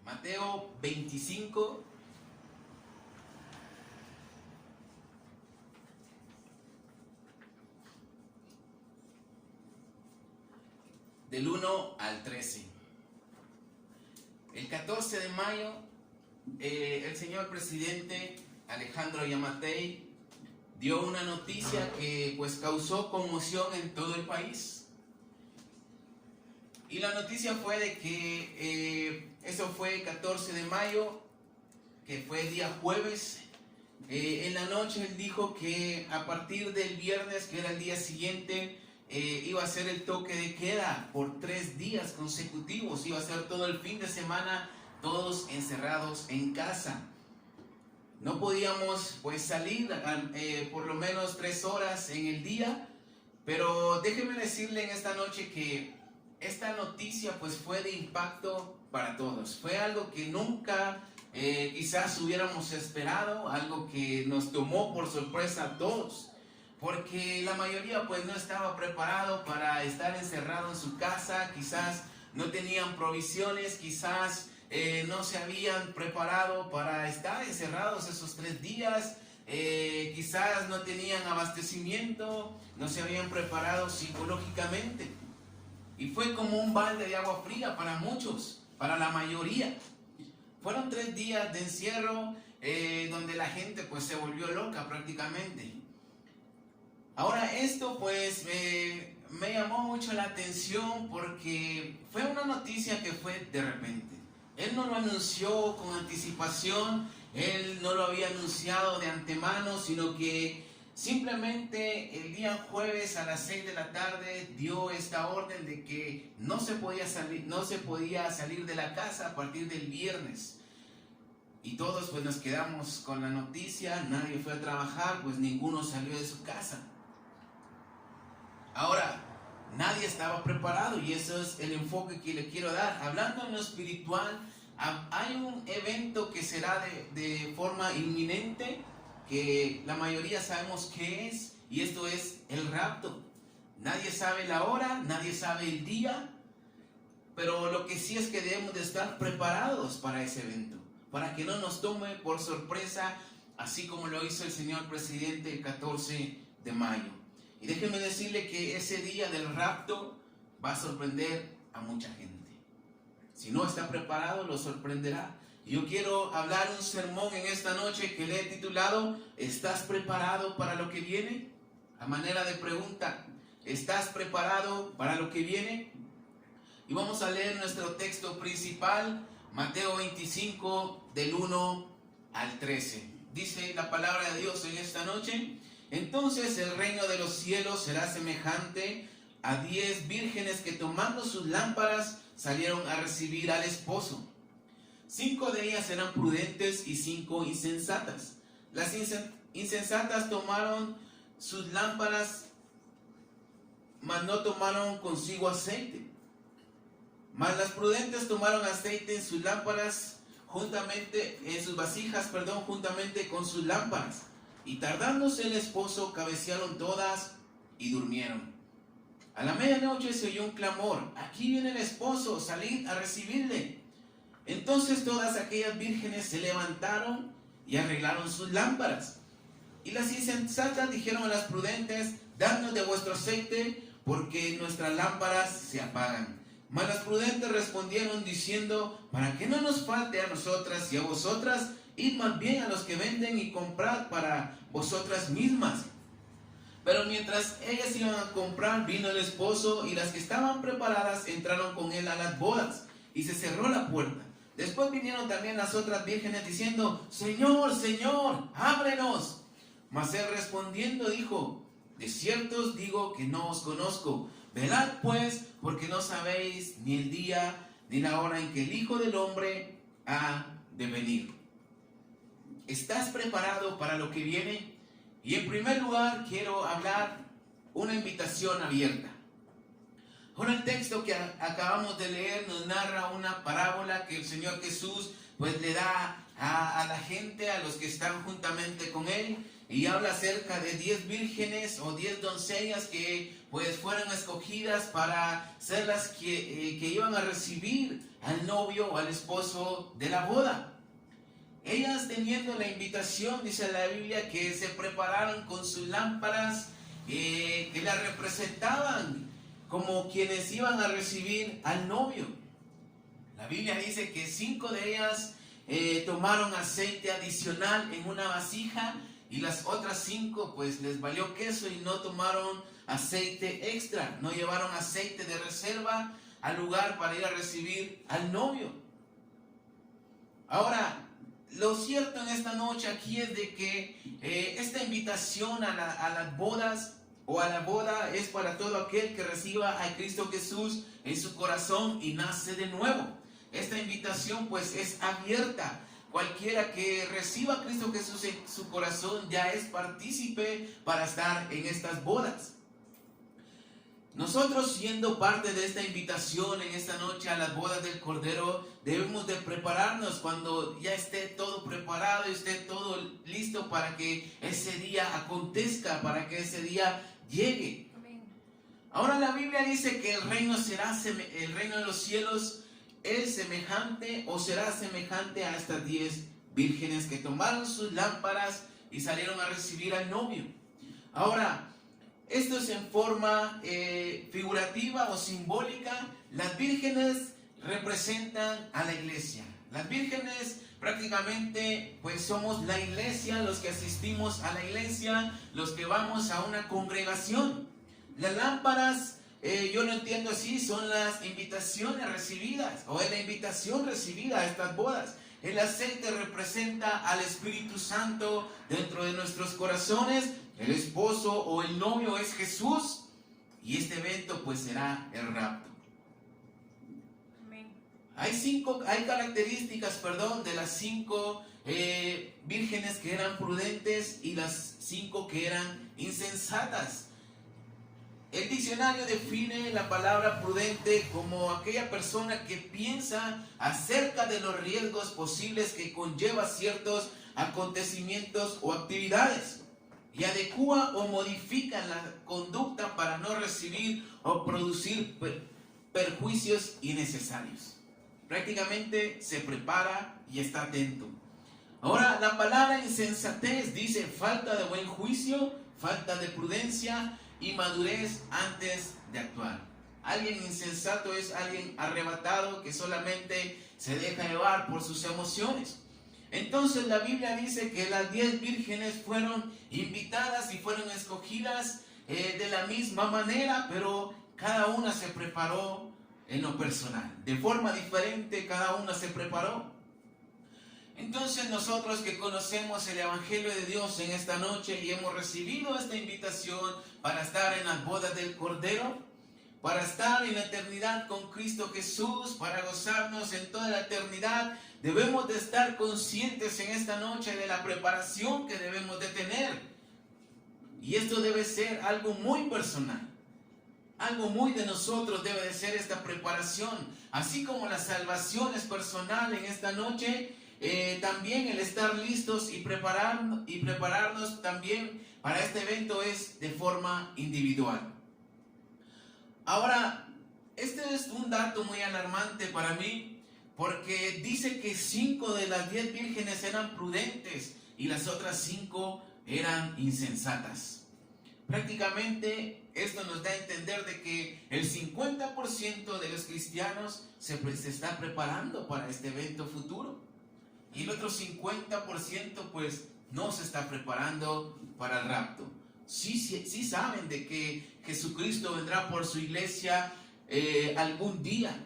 Mateo 25, del 1 al 13. El 14 de mayo, el señor presidente Alejandro Yamatei dio una noticia que pues causó conmoción en todo el país. Y la noticia fue de que eso fue el 14 de mayo, que fue el día jueves. En la noche él dijo que a partir del viernes, que era el día siguiente, iba a ser el toque de queda por 3 días consecutivos. Iba a ser todo el fin de semana, todos encerrados en casa. No podíamos pues salir por lo menos 3 horas en el día. Pero déjeme decirle en esta noche que esta noticia pues fue de impacto para todos. Fue algo que nunca quizás hubiéramos esperado, algo que nos tomó por sorpresa a todos, porque la mayoría pues no estaba preparado para estar encerrado en su casa. Quizás no tenían provisiones, quizás no se habían preparado para estar encerrados esos 3 días. Quizás no tenían abastecimiento, no se habían preparado psicológicamente. Y fue como un balde de agua fría para muchos, para la mayoría. Fueron 3 días de encierro donde la gente pues se volvió loca prácticamente. Ahora esto pues me llamó mucho la atención porque fue una noticia que fue de repente. Él no lo anunció con anticipación, él no lo había anunciado de antemano, sino que simplemente el día jueves a las 6 de la tarde dio esta orden de que no se podía salir de la casa a partir del viernes. Y todos pues nos quedamos con la noticia, nadie fue a trabajar, pues ninguno salió de su casa. Ahora, nadie estaba preparado y eso es el enfoque que le quiero dar. Hablando en lo espiritual, hay un evento que será de forma inminente, que la mayoría sabemos qué es, y esto es el rapto. Nadie sabe la hora, nadie sabe el día, pero lo que sí es que debemos de estar preparados para ese evento, para que no nos tome por sorpresa, así como lo hizo el señor presidente el 14 de mayo. Y déjenme decirle que ese día del rapto va a sorprender a mucha gente. Si no está preparado, lo sorprenderá. Yo quiero hablar un sermón en esta noche que le he titulado ¿Estás preparado para lo que viene? A manera de pregunta, ¿estás preparado para lo que viene? Y vamos a leer nuestro texto principal, Mateo 25, del 1 al 13. Dice la palabra de Dios en esta noche: entonces el reino de los cielos será semejante a 10 vírgenes que tomando sus lámparas salieron a recibir al esposo. 5 de ellas eran prudentes y 5 insensatas. Las insensatas tomaron sus lámparas, mas no tomaron consigo aceite. Mas las prudentes tomaron aceite en sus lámparas, en sus vasijas, juntamente con sus lámparas. Y tardándose el esposo, cabecearon todas y durmieron. A la medianoche se oyó un clamor: aquí viene el esposo, salid a recibirle. Entonces todas aquellas vírgenes se levantaron y arreglaron sus lámparas. Y las insensatas dijeron a las prudentes: dadnos de vuestro aceite, porque nuestras lámparas se apagan. Mas las prudentes respondieron diciendo: para que no nos falte a nosotras y a vosotras, id más bien a los que venden y comprad para vosotras mismas. Pero mientras ellas iban a comprar, vino el esposo, y las que estaban preparadas entraron con él a las bodas, y se cerró la puerta. Después vinieron también las otras vírgenes diciendo: Señor, Señor, ábrenos. Mas él respondiendo dijo: de cierto os digo que no os conozco. Velad pues, porque no sabéis ni el día ni la hora en que el Hijo del Hombre ha de venir. ¿Estás preparado para lo que viene? Y en primer lugar quiero hablar una invitación abierta. Ahora el texto que acabamos de leer nos narra una parábola que el Señor Jesús pues le da a la gente, a los que están juntamente con él, y habla acerca de 10 vírgenes o 10 doncellas que pues fueron escogidas para ser las que iban a recibir al novio o al esposo de la boda. Ellas, teniendo la invitación, dice la Biblia, que se prepararon con sus lámparas que la representaban como quienes iban a recibir al novio. La Biblia dice que 5 de ellas tomaron aceite adicional en una vasija, y las otras 5 pues les valió queso y no tomaron aceite extra, no llevaron aceite de reserva al lugar para ir a recibir al novio. Ahora, lo cierto en esta noche aquí es de que esta invitación a las bodas o a la boda es para todo aquel que reciba a Cristo Jesús en su corazón y nace de nuevo. Esta invitación pues es abierta. Cualquiera que reciba a Cristo Jesús en su corazón ya es partícipe para estar en estas bodas. Nosotros, siendo parte de esta invitación en esta noche a las bodas del Cordero, debemos de prepararnos cuando ya esté todo preparado y esté todo listo para que ese día acontezca, para que ese día llegue. Ahora la Biblia dice que el reino de los cielos es semejante o será semejante a estas 10 vírgenes que tomaron sus lámparas y salieron a recibir al novio. Ahora, esto es en forma figurativa o simbólica. Las vírgenes representan a la iglesia. Las vírgenes prácticamente pues somos la iglesia, los que asistimos a la iglesia, los que vamos a una congregación. Las lámparas, yo lo entiendo así, son las invitaciones recibidas, o es la invitación recibida a estas bodas. El aceite representa al Espíritu Santo dentro de nuestros corazones. El esposo o el novio es Jesús, y este evento pues será el rapto. Amén. Hay características, de las 5 vírgenes que eran prudentes y las 5 que eran insensatas. El diccionario define la palabra prudente como aquella persona que piensa acerca de los riesgos posibles que conlleva ciertos acontecimientos o actividades, y adecúa o modifica la conducta para no recibir o producir perjuicios innecesarios. Prácticamente se prepara y está atento. Ahora, la palabra insensatez dice falta de buen juicio, falta de prudencia y madurez antes de actuar. Alguien insensato es alguien arrebatado que solamente se deja llevar por sus emociones. Entonces la Biblia dice que las 10 vírgenes fueron invitadas y fueron escogidas de la misma manera, pero cada una se preparó en lo personal. De forma diferente cada una se preparó. Entonces nosotros que conocemos el Evangelio de Dios en esta noche y hemos recibido esta invitación para estar en las bodas del Cordero, para estar en la eternidad con Cristo Jesús, para gozarnos en toda la eternidad, debemos de estar conscientes en esta noche de la preparación que debemos de tener. Y esto debe ser algo muy personal. Algo muy de nosotros debe de ser esta preparación. Así como la salvación es personal en esta noche, también el estar listos y prepararnos también para este evento es de forma individual. Ahora, este es un dato muy alarmante para mí, porque dice que 5 de las 10 vírgenes eran prudentes y las otras 5 eran insensatas. Prácticamente esto nos da a entender de que el 50% de los cristianos se está preparando para este evento futuro, y el otro 50% pues no se está preparando para el rapto. Sí saben de que Jesucristo vendrá por su iglesia algún día,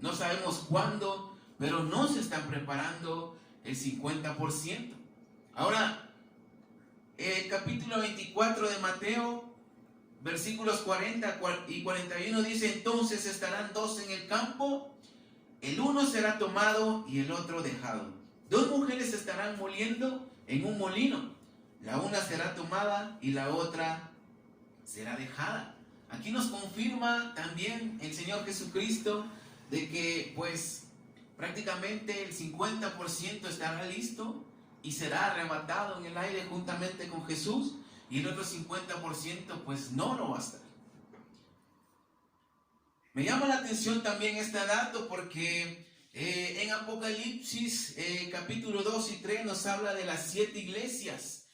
no sabemos cuándo, pero no se están preparando el 50%. Ahora, el capítulo 24 de Mateo, versículos 40 y 41 dice: entonces estarán 2 en el campo, el uno será tomado y el otro dejado. 2 mujeres estarán moliendo en un molino, la una será tomada y la otra será dejada. Aquí nos confirma también el Señor Jesucristo de que pues prácticamente el 50% estará listo y será arrebatado en el aire juntamente con Jesús, y el otro 50% pues no lo va a estar. Me llama la atención también este dato porque En Apocalipsis capítulo 2 y 3 nos habla de las 7 iglesias,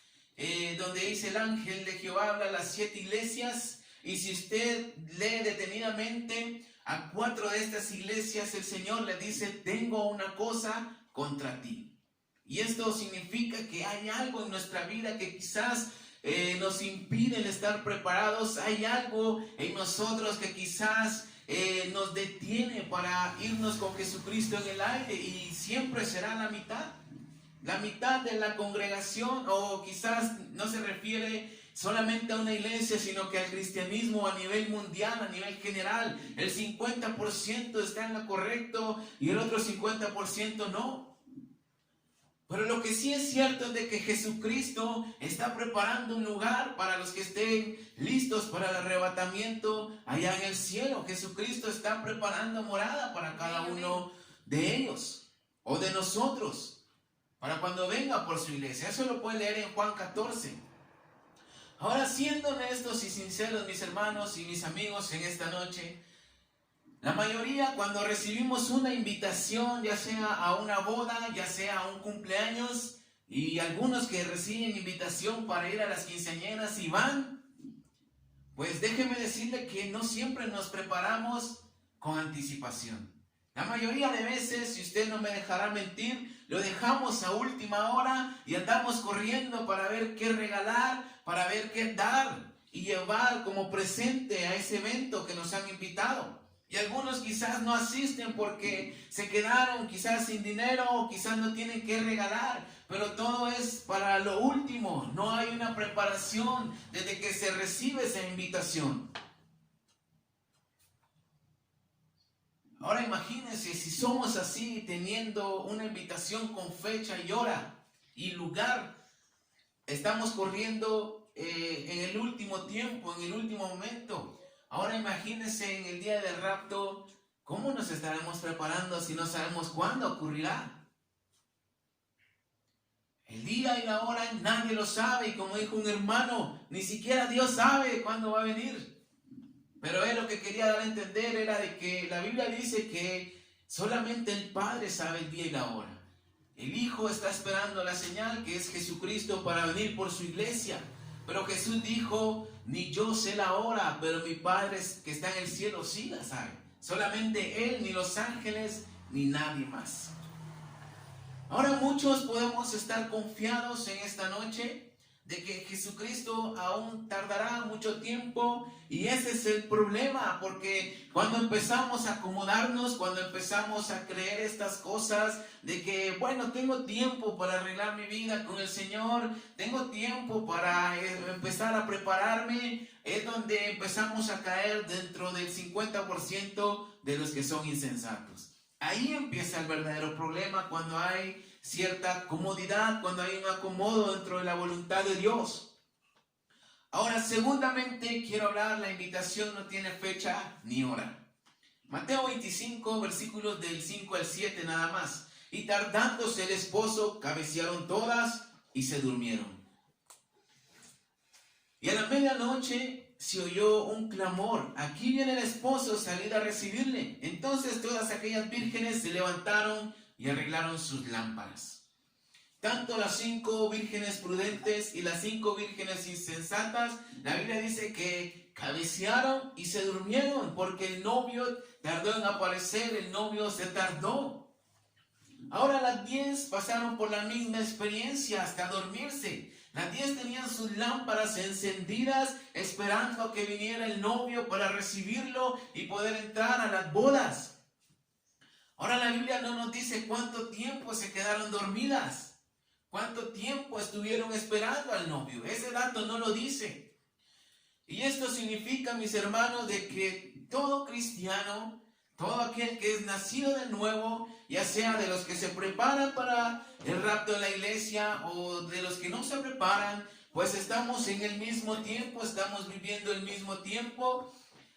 donde dice el ángel de Jehová habla a las 7 iglesias, y si usted lee detenidamente a 4 de estas iglesias, el Señor le dice: tengo una cosa contra ti. Y esto significa que hay algo en nuestra vida que quizás nos impide el estar preparados. Hay algo en nosotros que quizás nos detiene para irnos con Jesucristo en el aire, y siempre será la mitad de la congregación, o quizás no se refiere solamente a una iglesia, sino que al cristianismo a nivel mundial, a nivel general. El 50% está en lo correcto y el otro 50% no. Pero lo que sí es cierto es de que Jesucristo está preparando un lugar para los que estén listos para el arrebatamiento allá en el cielo. Jesucristo está preparando morada para cada uno de ellos o de nosotros, para cuando venga por su iglesia. Eso lo puede leer en Juan 14. Ahora, siendo honestos y sinceros, mis hermanos y mis amigos, en esta noche, la mayoría, cuando recibimos una invitación, ya sea a una boda, ya sea a un cumpleaños, y algunos que reciben invitación para ir a las quinceañeras y van, pues déjeme decirle que no siempre nos preparamos con anticipación. La mayoría de veces, si usted no me dejará mentir, lo dejamos a última hora y andamos corriendo para ver qué regalar, para ver qué dar y llevar como presente a ese evento que nos han invitado. Y algunos quizás no asisten porque se quedaron quizás sin dinero, o quizás no tienen qué regalar, pero todo es para lo último. No hay una preparación desde que se recibe esa invitación. Ahora imagínense si somos así, teniendo una invitación con fecha y hora y lugar. Estamos corriendo en el último tiempo, en el último momento. Ahora imagínense en el día del rapto, ¿cómo nos estaremos preparando si no sabemos cuándo ocurrirá? El día y la hora nadie lo sabe, y como dijo un hermano, ni siquiera Dios sabe cuándo va a venir. Pero él lo que quería dar a entender era de que la Biblia dice que solamente el Padre sabe el día y la hora. El Hijo está esperando la señal, que es Jesucristo, para venir por su iglesia. Pero Jesús dijo: ni yo sé la hora, pero mi Padre que está en el cielo sí la sabe. Solamente Él, ni los ángeles, ni nadie más. Ahora muchos podemos estar confiados en esta noche de que Jesucristo aún tardará mucho tiempo, y ese es el problema, porque cuando empezamos a acomodarnos, cuando empezamos a creer estas cosas de que, bueno, tengo tiempo para arreglar mi vida con el Señor, tengo tiempo para empezar a prepararme, es donde empezamos a caer dentro del 50% de los que son insensatos. Ahí empieza el verdadero problema, cuando hay cierta comodidad, cuando hay un acomodo dentro de la voluntad de Dios. Ahora, segundamente, quiero hablar, la invitación no tiene fecha ni hora. Mateo 25, versículos del 5 al 7 nada más. Y tardándose el esposo, cabecearon todas y se durmieron. Y a la medianoche se oyó un clamor: aquí viene el esposo, salid a recibirle. Entonces todas aquellas vírgenes se levantaron y arreglaron sus lámparas. Tanto las 5 vírgenes prudentes y las 5 vírgenes insensatas, la Biblia dice que cabecearon y se durmieron, porque el novio tardó en aparecer, el novio se tardó. Ahora las 10 pasaron por la misma experiencia hasta dormirse. Las 10 tenían sus lámparas encendidas, esperando a que viniera el novio para recibirlo y poder entrar a las bodas. Ahora la Biblia no nos dice cuánto tiempo se quedaron dormidas, cuánto tiempo estuvieron esperando al novio. Ese dato no lo dice. Y esto significa, mis hermanos, de que todo cristiano, todo aquel que es nacido de nuevo, ya sea de los que se preparan para el rapto de la iglesia o de los que no se preparan, pues estamos en el mismo tiempo, estamos viviendo el mismo tiempo.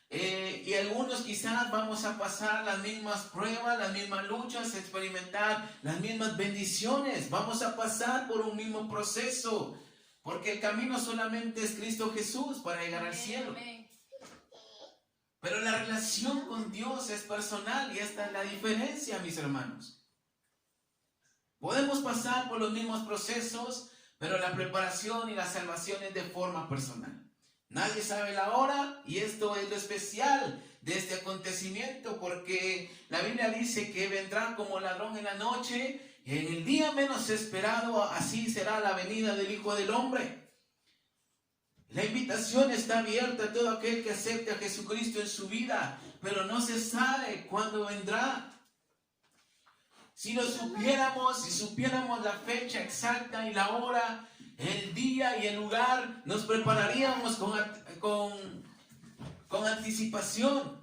Y algunos quizás vamos a pasar las mismas pruebas, las mismas luchas, experimentar las mismas bendiciones. Vamos a pasar por un mismo proceso, porque el camino solamente es Cristo Jesús para llegar al cielo. Pero la relación con Dios es personal y esta es la diferencia, mis hermanos. Podemos pasar por los mismos procesos, pero la preparación y la salvación es de forma personal. Nadie sabe la hora y esto es lo especial de este acontecimiento, porque la Biblia dice que vendrá como ladrón en la noche, y en el día menos esperado, así será la venida del Hijo del Hombre. La invitación está abierta a todo aquel que acepte a Jesucristo en su vida, pero no se sabe cuándo vendrá. Si lo supiéramos, si supiéramos la fecha exacta y la hora, el día y el lugar, nos prepararíamos con anticipación.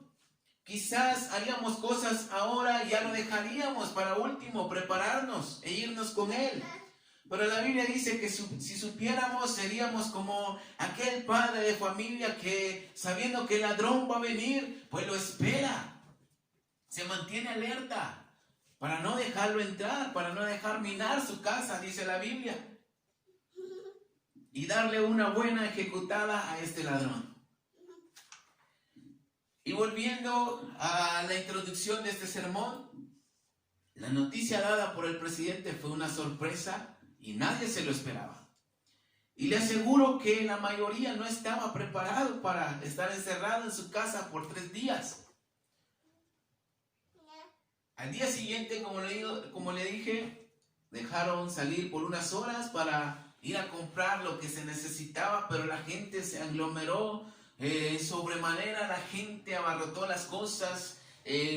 Quizás haríamos cosas ahora y ya lo dejaríamos para último, prepararnos e irnos con Él. Pero la Biblia dice que si supiéramos, seríamos como aquel padre de familia que, sabiendo que el ladrón va a venir, pues lo espera. Se mantiene alerta para no dejarlo entrar, para no dejar minar su casa, dice la Biblia, y darle una buena ejecutada a este ladrón. Y volviendo a la introducción de este sermón, la noticia dada por el presidente fue una sorpresa y nadie se lo esperaba. Y le aseguro que la mayoría no estaba preparado para estar encerrado en su casa por 3 días. Al día siguiente, como le dije, dejaron salir por unas horas para ir a comprar lo que se necesitaba, pero la gente se aglomeró sobremanera, la gente abarrotó las cosas,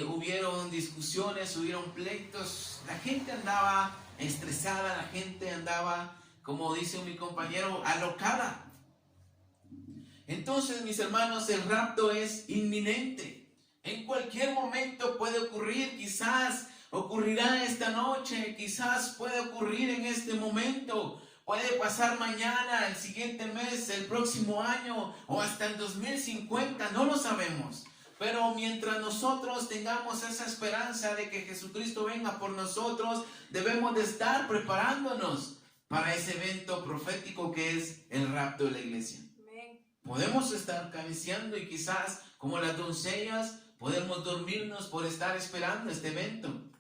hubieron discusiones, hubieron pleitos, la gente andaba estresada, la gente andaba, como dice mi compañero, alocada. Entonces, mis hermanos, el rapto es inminente. En cualquier momento puede ocurrir, quizás ocurrirá esta noche, quizás puede ocurrir en este momento, puede pasar mañana, el siguiente mes, el próximo año o hasta el 2050, no lo sabemos. Pero mientras nosotros tengamos esa esperanza de que Jesucristo venga por nosotros, debemos de estar preparándonos para ese evento profético que es el rapto de la iglesia. Podemos estar cabeceando y quizás, como las doncellas, podemos dormirnos por estar esperando este evento.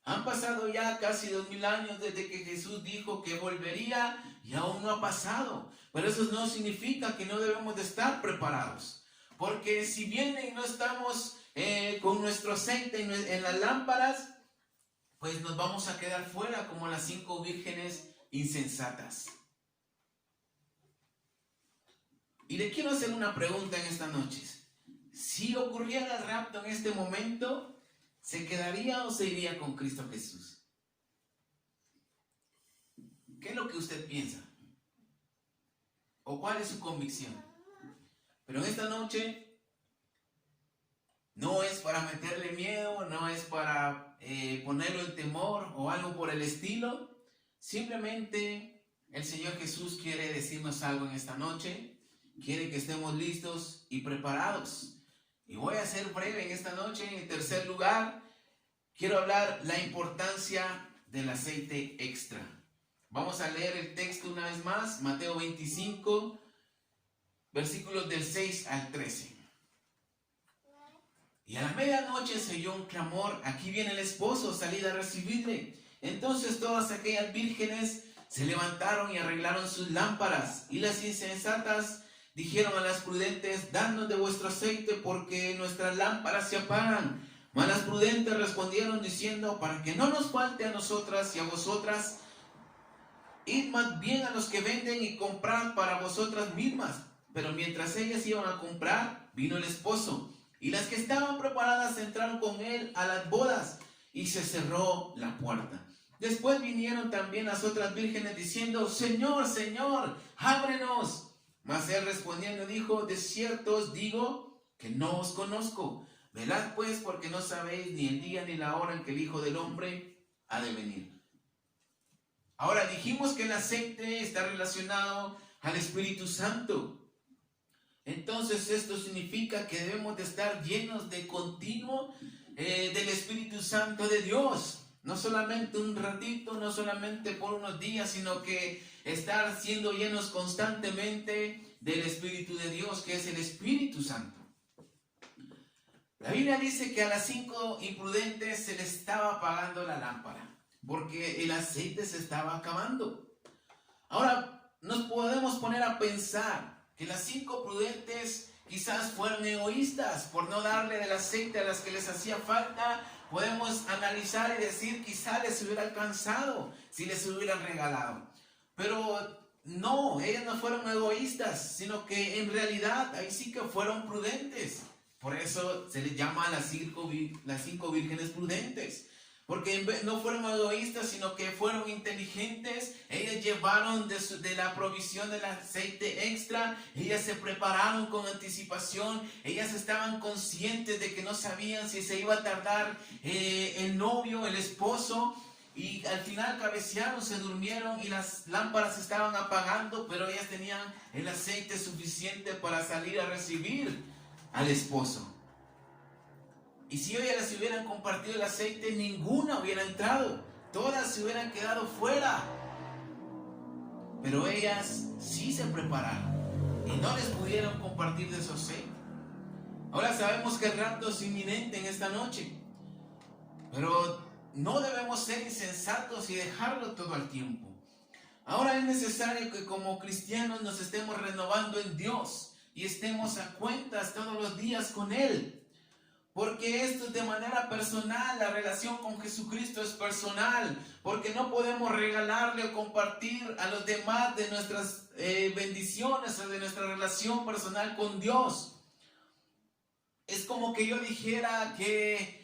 Han pasado ya casi 2000 años desde que Jesús dijo que volvería y aún no ha pasado. Pero eso no significa que no debemos de estar preparados. Porque si viene y no estamos con nuestro aceite en las lámparas, pues nos vamos a quedar fuera como las 5 vírgenes insensatas. Y le quiero hacer una pregunta en esta noche. Si ocurriera el rapto en este momento, ¿se quedaría o se iría con Cristo Jesús? ¿Qué es lo que usted piensa? ¿O cuál es su convicción? Pero en esta noche no es para meterle miedo, no es para ponerlo en temor o algo por el estilo. Simplemente el Señor Jesús quiere decirnos algo en esta noche. Quiere que estemos listos y preparados. Y voy a ser breve en esta noche. En tercer lugar, quiero hablar la importancia del aceite extra. Vamos a leer el texto una vez más, Mateo 25, versículos del 6 al 13. Y a la medianoche se oyó un clamor: aquí viene el esposo, salid a recibirle. Entonces todas aquellas vírgenes se levantaron y arreglaron sus lámparas. Y las insensatas dijeron a las prudentes: dadnos de vuestro aceite, porque nuestras lámparas se apagan. Mas las prudentes respondieron diciendo: para que no nos falte a nosotras y a vosotras, id más bien a los que venden y comprad para vosotras mismas. Pero mientras ellas iban a comprar, vino el esposo, y las que estaban preparadas entraron con él a las bodas, y se cerró la puerta. Después vinieron también las otras vírgenes diciendo: Señor, Señor, ábrenos. Mas él respondiendo dijo: de cierto os digo que no os conozco. Velad pues, porque no sabéis ni el día ni la hora en que el Hijo del Hombre ha de venir. Ahora, dijimos que el aceite está relacionado al Espíritu Santo. Entonces esto significa que debemos de estar llenos de continuo del Espíritu Santo de Dios. No solamente un ratito, no solamente por unos días, sino que estar siendo llenos constantemente del Espíritu de Dios, que es el Espíritu Santo. La Biblia dice que a las 5 imprudentes se les estaba apagando la lámpara, porque el aceite se estaba acabando. Ahora nos podemos poner a pensar que las 5 prudentes quizás fueron egoístas por no darle del aceite a las que les hacía falta. Podemos analizar y decir, quizás les hubiera alcanzado si les hubieran regalado. Pero no, ellas no fueron egoístas, sino que en realidad ahí sí que fueron prudentes. Por eso se les llama las 5 vírgenes prudentes. Porque no fueron egoístas, sino que fueron inteligentes. Ellas llevaron de la provisión del aceite extra. Ellas se prepararon con anticipación. Ellas estaban conscientes de que no sabían si se iba a tardar el novio, el esposo. Y al final cabecearon, se durmieron y las lámparas se estaban apagando. Pero ellas tenían el aceite suficiente para salir a recibir al esposo. Y si ellas les hubieran compartido el aceite, ninguna hubiera entrado. Todas se hubieran quedado fuera. Pero ellas sí se prepararon y no les pudieron compartir de su aceite. Ahora sabemos que el rapto es inminente en esta noche. Pero no debemos ser insensatos y dejarlo todo al tiempo. Ahora es necesario que como cristianos nos estemos renovando en Dios y estemos a cuentas todos los días con Él. Porque esto es de manera personal, la relación con Jesucristo es personal, porque no podemos regalarle o compartir a los demás de nuestras bendiciones o de nuestra relación personal con Dios. Es como que yo dijera que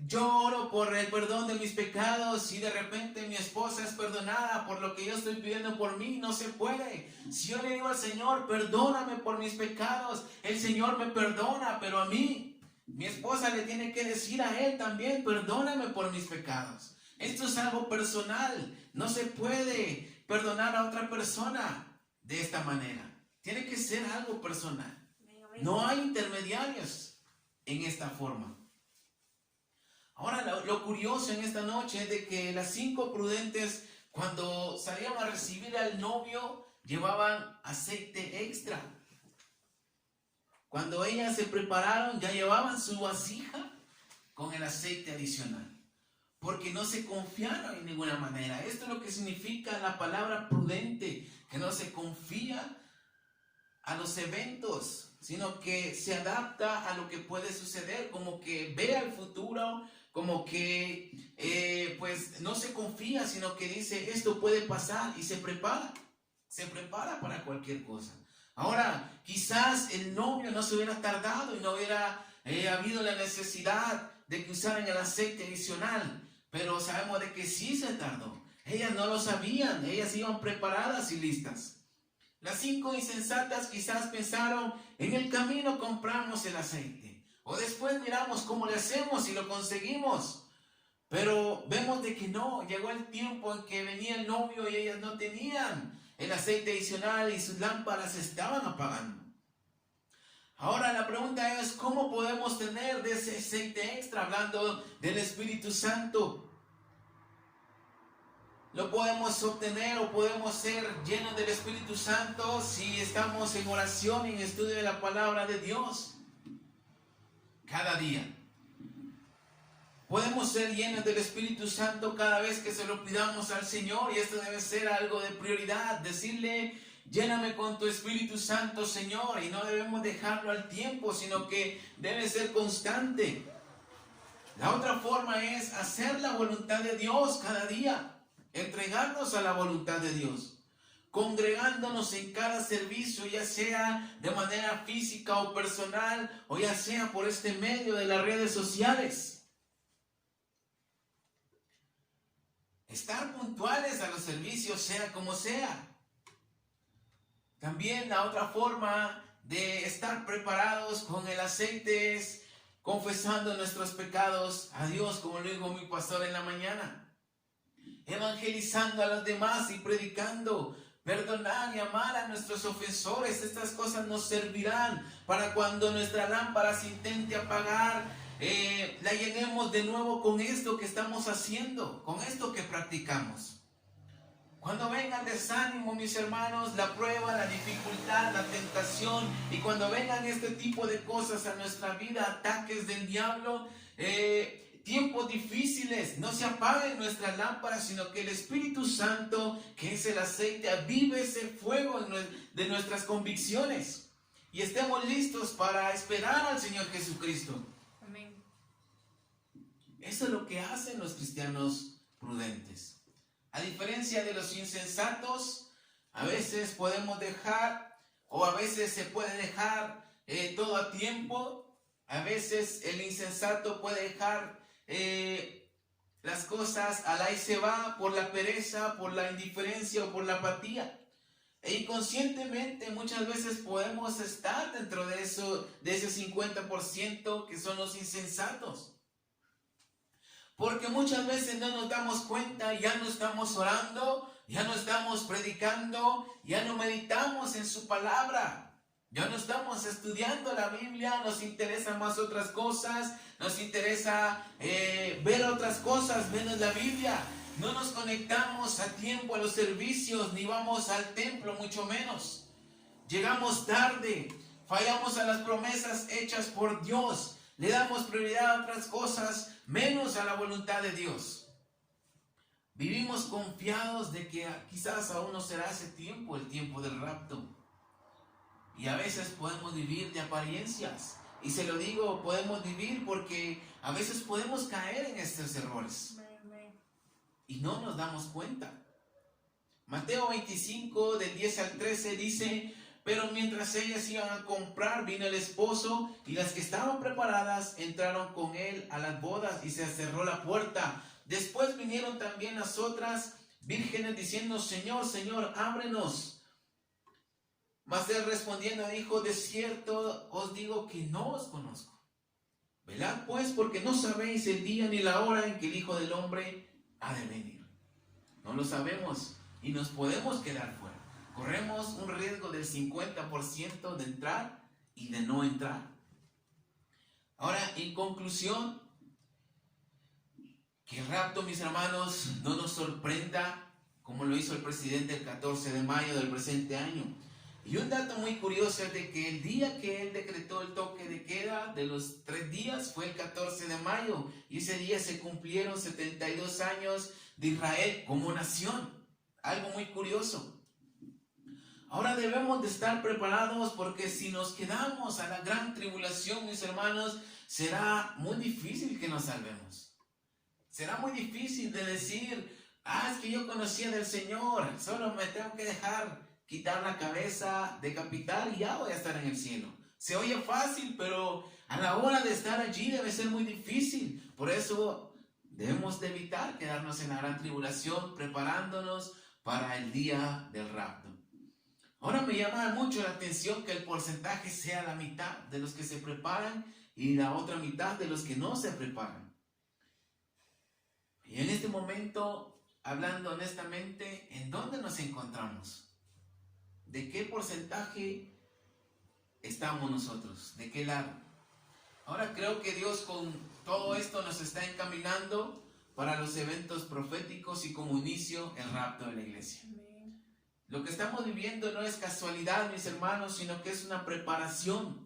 yo oro por el perdón de mis pecados y de repente mi esposa es perdonada por lo que yo estoy pidiendo por mí. No se puede. Si yo le digo al Señor, perdóname por mis pecados, el Señor me perdona, pero a mí, mi esposa le tiene que decir a él también, perdóname por mis pecados. Esto es algo personal. No se puede perdonar a otra persona de esta manera. Tiene que ser algo personal. No hay intermediarios en esta forma. Ahora lo curioso en esta noche es de que las 5 prudentes, cuando salían a recibir al novio, llevaban aceite extra. Cuando ellas se prepararon, ya llevaban su vasija con el aceite adicional. Porque no se confiaron en ninguna manera. Esto es lo que significa la palabra prudente, que no se confía a los eventos, sino que se adapta a lo que puede suceder, como que ve al futuro, como que pues no se confía, sino que dice esto puede pasar y se prepara para cualquier cosa. Ahora, quizás el novio no se hubiera tardado y no hubiera habido la necesidad de que usaran el aceite adicional, pero sabemos de que sí se tardó. Ellas no lo sabían, ellas iban preparadas y listas. Las 5 insensatas quizás pensaron, en el camino compramos el aceite, o después miramos cómo le hacemos y lo conseguimos. Pero vemos de que no, llegó el tiempo en que venía el novio y ellas no tenían el aceite adicional y sus lámparas se estaban apagando. Ahora la pregunta es, ¿cómo podemos tener de ese aceite extra? Hablando del Espíritu Santo. Lo podemos obtener o podemos ser llenos del Espíritu Santo si estamos en oración y en estudio de la palabra de Dios cada día. Podemos ser llenos del Espíritu Santo cada vez que se lo pidamos al Señor, y esto debe ser algo de prioridad, decirle, lléname con tu Espíritu Santo, Señor, y no debemos dejarlo al tiempo, sino que debe ser constante. La otra forma es hacer la voluntad de Dios cada día, entregarnos a la voluntad de Dios, congregándonos en cada servicio, ya sea de manera física o personal, o ya sea por este medio de las redes sociales. Estar puntuales a los servicios, sea como sea. También la otra forma de estar preparados con el aceite es confesando nuestros pecados a Dios, como lo dijo mi pastor en la mañana. Evangelizando a los demás y predicando, perdonar y amar a nuestros ofensores. Estas cosas nos servirán para cuando nuestra lámpara se intente apagar, la llenemos de nuevo con esto que estamos haciendo, con esto que practicamos. Cuando venga el desánimo, mis hermanos, la prueba, la dificultad, la tentación, y cuando vengan este tipo de cosas a nuestra vida, ataques del diablo, tiempos difíciles, no se apague nuestra lámpara, sino que el Espíritu Santo, que es el aceite, avive ese fuego de nuestras convicciones y estemos listos para esperar al Señor Jesucristo. Amén. Eso es lo que hacen los cristianos prudentes. A diferencia de los insensatos, a veces podemos dejar, o a veces se puede dejar todo a tiempo. A veces el insensato puede dejar las cosas al ahí se va por la pereza, por la indiferencia o por la apatía. E inconscientemente muchas veces podemos estar dentro de eso, de ese 50% que son los insensatos. Porque muchas veces no nos damos cuenta, ya no estamos orando, ya no estamos predicando, ya no meditamos en su palabra. Ya no estamos estudiando la Biblia, nos interesan más otras cosas, nos interesa ver otras cosas menos la Biblia. No nos conectamos a tiempo a los servicios, ni vamos al templo, mucho menos. Llegamos tarde, fallamos a las promesas hechas por Dios, le damos prioridad a otras cosas, menos a la voluntad de Dios. Vivimos confiados de que quizás aún no será ese tiempo, el tiempo del rapto. Y a veces podemos vivir de apariencias. Y se lo digo, podemos vivir porque a veces podemos caer en estos errores. Y no nos damos cuenta. Mateo 25, del 10 al 13 dice: pero mientras ellas iban a comprar, vino el esposo, y las que estaban preparadas entraron con él a las bodas, y se cerró la puerta. Después vinieron también las otras vírgenes diciendo: Señor, Señor, ábrenos. Mas él respondiendo dijo: de cierto os digo que no os conozco. Velad pues, porque no sabéis el día ni la hora en que el Hijo del Hombre ha de venir. No lo sabemos y nos podemos quedar fuera. Corremos un riesgo del 50% de entrar y de no entrar. Ahora, en conclusión, que el rapto, mis hermanos, no nos sorprenda como lo hizo el presidente el 14 de mayo del presente año. Y un dato muy curioso es de que el día que él decretó el toque de queda de los 3 días fue el 14 de mayo. Y ese día se cumplieron 72 años de Israel como nación. Algo muy curioso. Ahora debemos de estar preparados porque si nos quedamos a la gran tribulación, mis hermanos, será muy difícil que nos salvemos. Será muy difícil de decir: es que yo conocía del Señor, solo me tengo que dejar quitar la cabeza, decapitar y ya voy a estar en el cielo. Se oye fácil, pero a la hora de estar allí debe ser muy difícil. Por eso debemos de evitar quedarnos en la gran tribulación, preparándonos para el día del rapto. Ahora me llama mucho la atención que el porcentaje sea la mitad de los que se preparan y la otra mitad de los que no se preparan. Y en este momento, hablando honestamente, ¿en dónde nos encontramos? ¿De qué porcentaje estamos nosotros? ¿De qué lado? Ahora creo que Dios con todo esto nos está encaminando para los eventos proféticos y como inicio el rapto de la iglesia. Lo que estamos viviendo no es casualidad, mis hermanos, sino que es una preparación.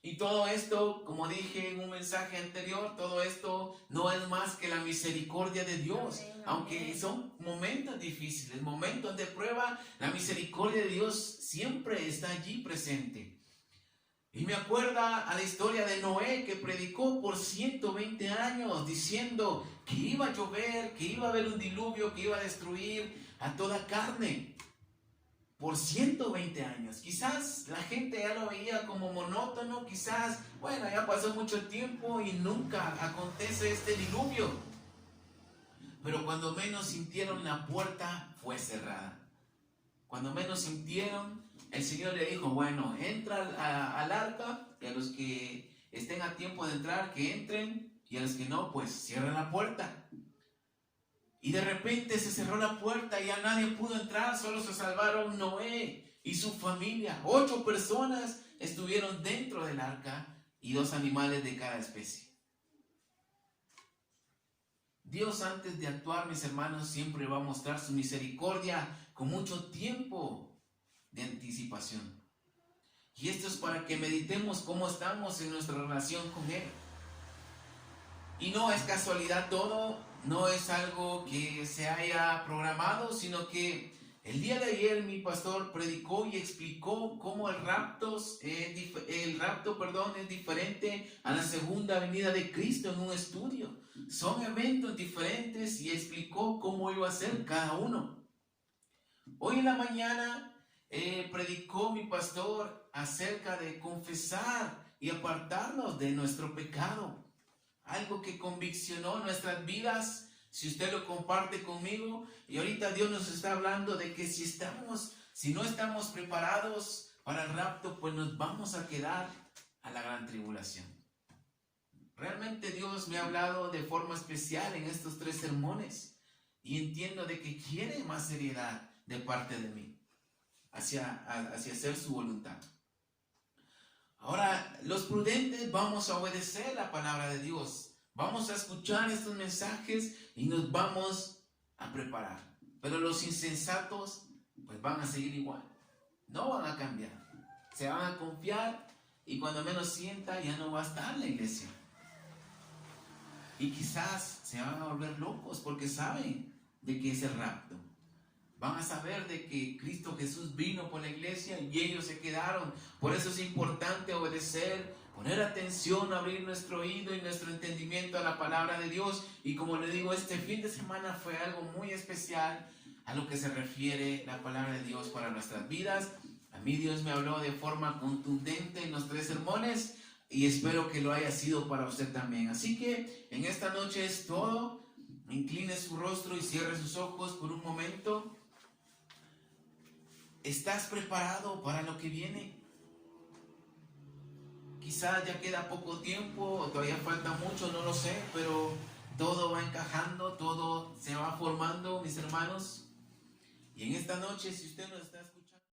Y todo esto, como dije en un mensaje anterior, todo esto no es más que la misericordia de Dios. Aunque son momentos difíciles, momentos de prueba, la misericordia de Dios siempre está allí presente. Y me acuerda a la historia de Noé, que predicó por 120 años diciendo que iba a llover, que iba a haber un diluvio, que iba a destruir a toda carne. Por 120 años. Quizás la gente ya lo veía como monótono, quizás, bueno, ya pasó mucho tiempo y nunca acontece este diluvio. Pero cuando menos sintieron, la puerta fue cerrada. Cuando menos sintieron, el Señor le dijo: bueno, entra al arca, y a los que estén a tiempo de entrar, que entren, y a los que no, pues cierren la puerta. Y de repente se cerró la puerta y ya nadie pudo entrar, solo se salvaron Noé y su familia. 8 personas estuvieron dentro del arca y 2 animales de cada especie. Dios, antes de actuar, mis hermanos, siempre va a mostrar su misericordia con mucho tiempo de anticipación. Y esto es para que meditemos cómo estamos en nuestra relación con Él. Y no es casualidad todo, no es algo que se haya programado, sino que el día de ayer mi pastor predicó y explicó cómo el rapto, es diferente a la segunda venida de Cristo en un estudio. Son eventos diferentes y explicó cómo iba a ser cada uno. Hoy en la mañana predicó mi pastor acerca de confesar y apartarnos de nuestro pecado. Algo que conviccionó nuestras vidas, si usted lo comparte conmigo. Y ahorita Dios nos está hablando de que si no estamos preparados para el rapto, pues nos vamos a quedar a la gran tribulación. Realmente Dios me ha hablado de forma especial en estos 3 sermones. Y entiendo de que quiere más seriedad de parte de mí hacia hacer su voluntad. Ahora, los prudentes vamos a obedecer la palabra de Dios. Vamos a escuchar estos mensajes y nos vamos a preparar. Pero los insensatos, pues van a seguir igual. No van a cambiar. Se van a confiar y cuando menos sienta ya no va a estar la iglesia. Y quizás se van a volver locos porque saben de que es el rapto. Van a saber de que Cristo Jesús vino por la iglesia y ellos se quedaron. Por eso es importante obedecer, poner atención, abrir nuestro oído y nuestro entendimiento a la palabra de Dios. Y como le digo, este fin de semana fue algo muy especial a lo que se refiere la palabra de Dios para nuestras vidas. A mí Dios me habló de forma contundente en los 3 sermones y espero que lo haya sido para usted también. Así que en esta noche es todo. Incline su rostro y cierre sus ojos por un momento. ¿Estás preparado para lo que viene? Quizás ya queda poco tiempo o todavía falta mucho, no lo sé, pero todo va encajando, todo se va formando, mis hermanos. Y en esta noche, si usted nos está escuchando...